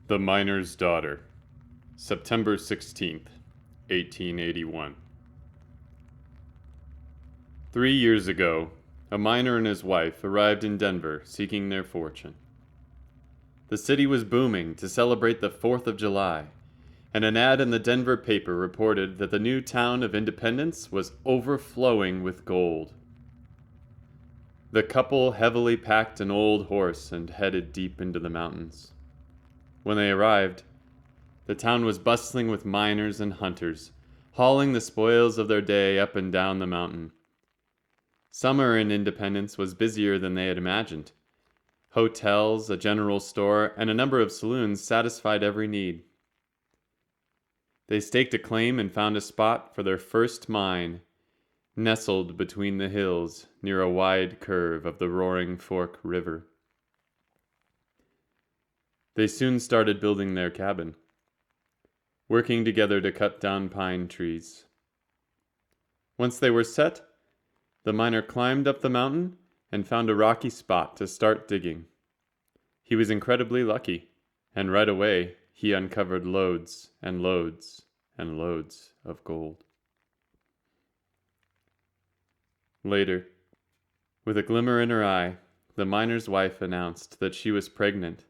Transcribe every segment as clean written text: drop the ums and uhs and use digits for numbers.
The Miner's Daughter, September 16th, 1881. 3 years ago, a miner and his wife arrived in Denver seeking their fortune. The city was booming to celebrate the 4th of July, and an ad in the Denver paper reported that the new town of Independence was overflowing with gold. The couple heavily packed an old horse and headed deep into the mountains. When they arrived, the town was bustling with miners and hunters, hauling the spoils of their day up and down the mountain. Summer in Independence was busier than they had imagined. Hotels, a general store, and a number of saloons satisfied every need. They staked a claim and found a spot for their first mine, nestled between the hills near a wide curve of the Roaring Fork River. They soon started building their cabin, working together to cut down pine trees. Once they were set, the miner climbed up the mountain and found a rocky spot to start digging. He was incredibly lucky, and right away he uncovered loads and loads and loads of gold. Later, with a glimmer in her eye, the miner's wife announced that she was pregnant.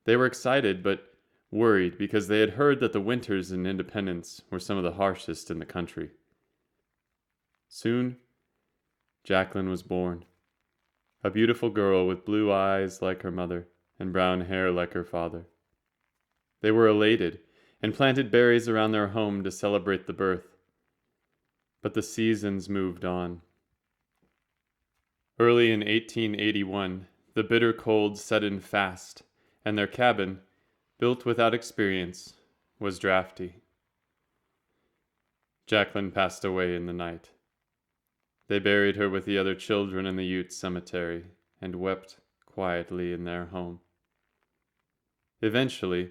They were excited but worried because they had heard that the winters in Independence were some of the harshest in the country. Soon, Jacqueline was born, a beautiful girl with blue eyes like her mother and brown hair like her father. They were elated and planted berries around their home to celebrate the birth. But the seasons moved on. Early in 1881, the bitter cold set in fast, and their cabin, built without experience, was drafty. Jacqueline passed away in the night. They buried her with the other children in the Ute cemetery and wept quietly in their home. Eventually,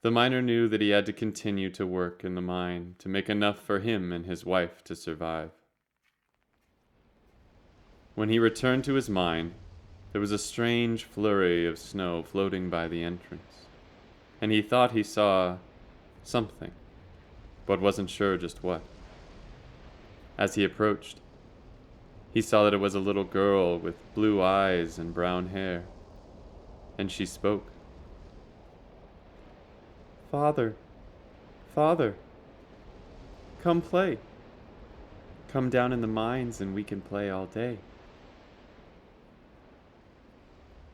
the miner knew that he had to continue to work in the mine to make enough for him and his wife to survive. When he returned to his mine, there was a strange flurry of snow floating by the entrance, and he thought he saw something, but wasn't sure just what. As he approached, he saw that it was a little girl with blue eyes and brown hair, and she spoke. "Father, Father, come play. Come down in the mines and we can play all day."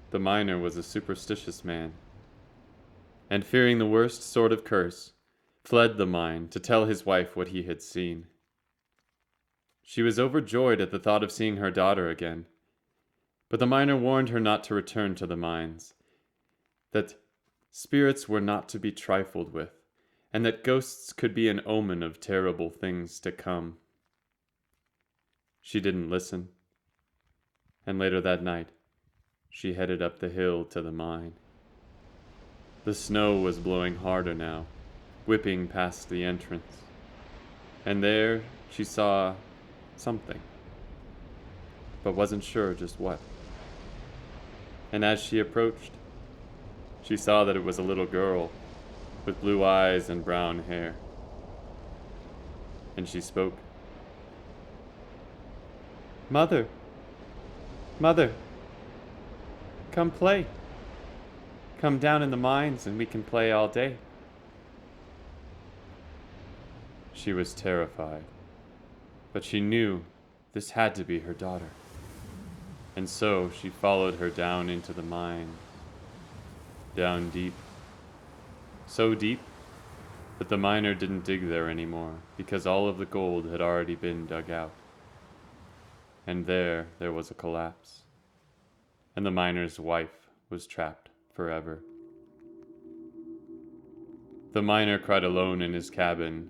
The miner was a superstitious man, and fearing the worst sort of curse, fled the mine to tell his wife what he had seen. She was overjoyed at the thought of seeing her daughter again, but the miner warned her not to return to the mines, that spirits were not to be trifled with, and that ghosts could be an omen of terrible things to come. She didn't listen, and later that night, she headed up the hill to the mine. The snow was blowing harder now, whipping past the entrance, and there she saw something, but wasn't sure just what. And as she approached, she saw that it was a little girl with blue eyes and brown hair. And she spoke. "Mother, Mother, come play. Come down in the mines and we can play all day." She was terrified, but she knew this had to be her daughter, and so she followed her down into the mine. Down deep, so deep that the miner didn't dig there anymore because all of the gold had already been dug out. And there was a collapse, and the miner's wife was trapped forever. The miner cried alone in his cabin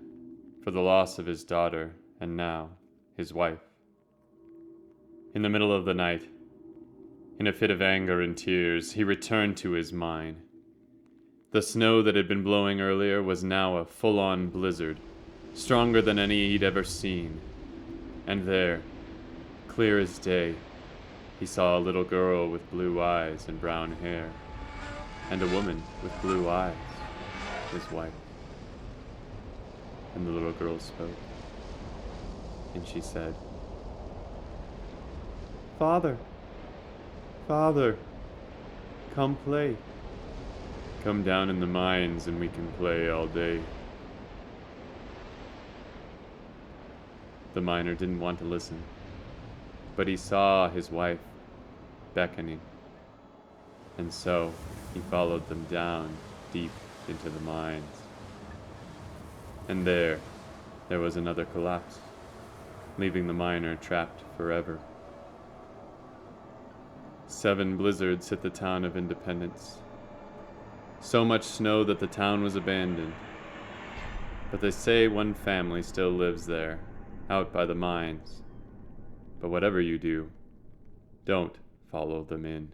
for the loss of his daughter and now his wife. In the middle of the night, in a fit of anger and tears, he returned to his mine. The snow that had been blowing earlier was now a full-on blizzard, stronger than any he'd ever seen. And there, clear as day, he saw a little girl with blue eyes and brown hair. and a woman with blue eyes, his wife. And the little girl spoke, and she said, "Father, Father, come play. Come down in the mines and we can play all day." The miner didn't want to listen, but he saw his wife beckoning, and so he followed them down deep into the mines. And there was another collapse, leaving the miner trapped forever. 7 blizzards hit the town of Independence. So much snow that the town was abandoned. But they say one family still lives there, out by the mines. But whatever you do, don't follow them in.